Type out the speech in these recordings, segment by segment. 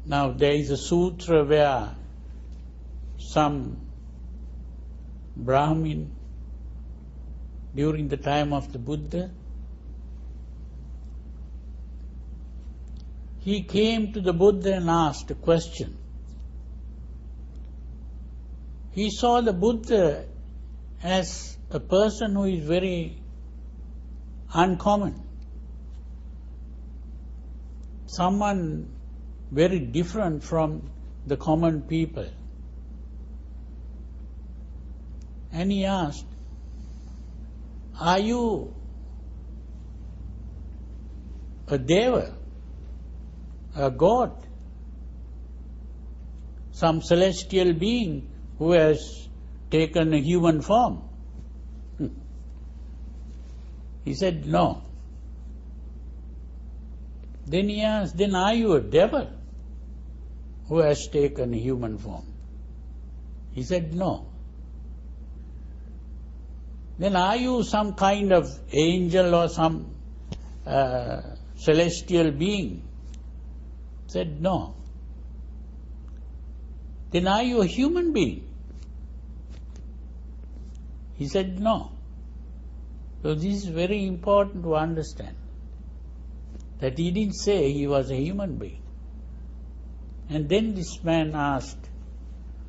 Now there is a sutra where some Brahmin during the time of the Buddha, he came to the Buddha and asked a question. He saw the Buddha as a person who is very uncommon, someone very different from the common people. And he asked, "Are you a deva, a god, some celestial being who has taken a human form?" He said, "No." Then he asked, "Then are you a devil who has taken a human form?" He said, "No." "Then are you some kind of angel or some celestial being?" He said, "No." "Then are you a human being?" He said, "No." So this is very important to understand, that he didn't say he was a human being. And then this man asked,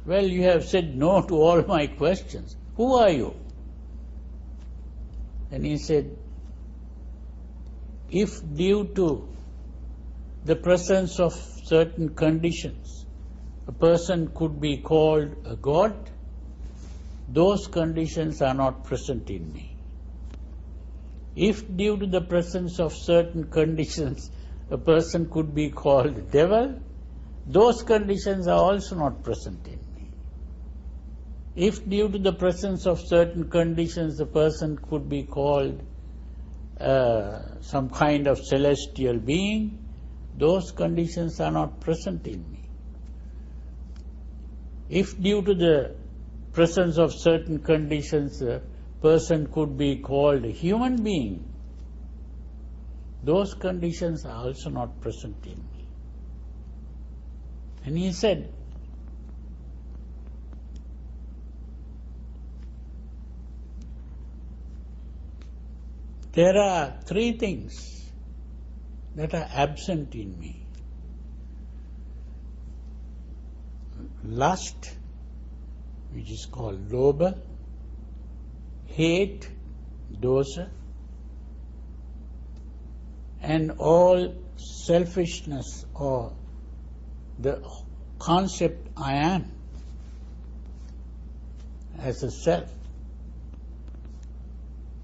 "Well, you have said no to all my questions. Who are you?" And he said, "If due to the presence of certain conditions, a person could be called a god, those conditions are not present in me. If due to the presence of certain conditions, a person could be called a devil, those conditions are also not present in me. If due to the presence of certain conditions, a person could be called some kind of celestial being, those conditions are not present in me. If due to the presence of certain conditions, a person could be called a human being, those conditions are also not present in me." And he said, "There are three things that are absent in me: lust, which is called Lobha; hate, Dosa; and all selfishness, or the concept I am as a self,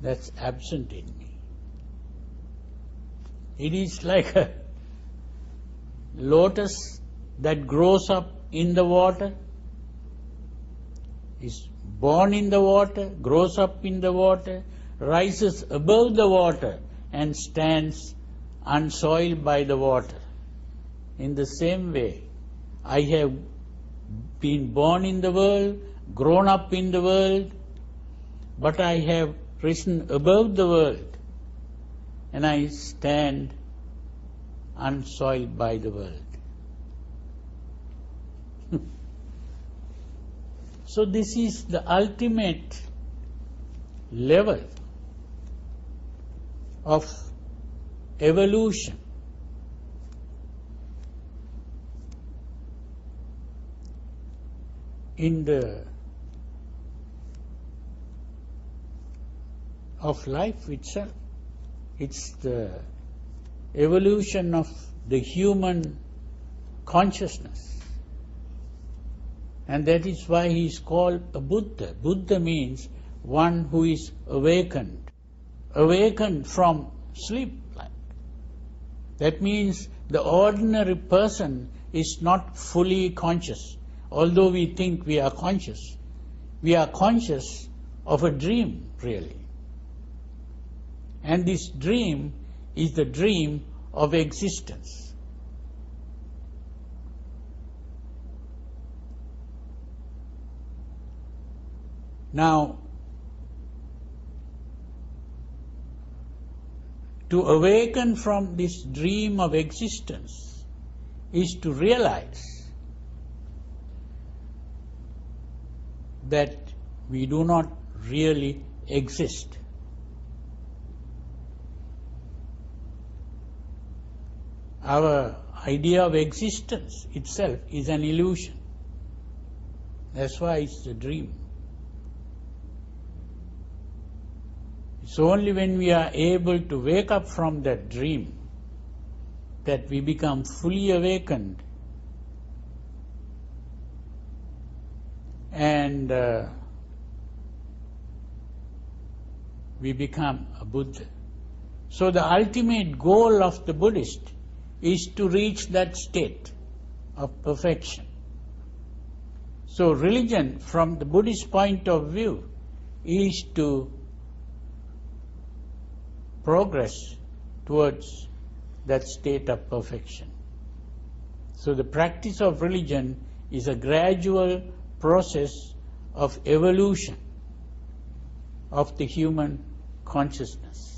that's absent in me. It is like a lotus that grows up in the water, is born in the water, grows up in the water, rises above the water, and stands unsoiled by the water. In the same way, I have been born in the world, grown up in the world, but I have risen above the world, and I stand unsoiled by the world." So this is the ultimate level of evolution. In the of life itself. It's the evolution of the human consciousness. And that is why he is called a Buddha. Buddha means one who is awakened from sleep. That means the ordinary person is not fully conscious. Although we think we are conscious of a dream, really. And this dream is the dream of existence. Now, to awaken from this dream of existence is to realize that we do not really exist. Our idea of existence itself is an illusion. That's why it's a dream. It's only when we are able to wake up from that dream that we become fully awakened and we become a Buddha. So the ultimate goal of the Buddhist is to reach that state of perfection. So religion, from the Buddhist point of view, is to progress towards that state of perfection. So the practice of religion is a gradual process of evolution of the human consciousness.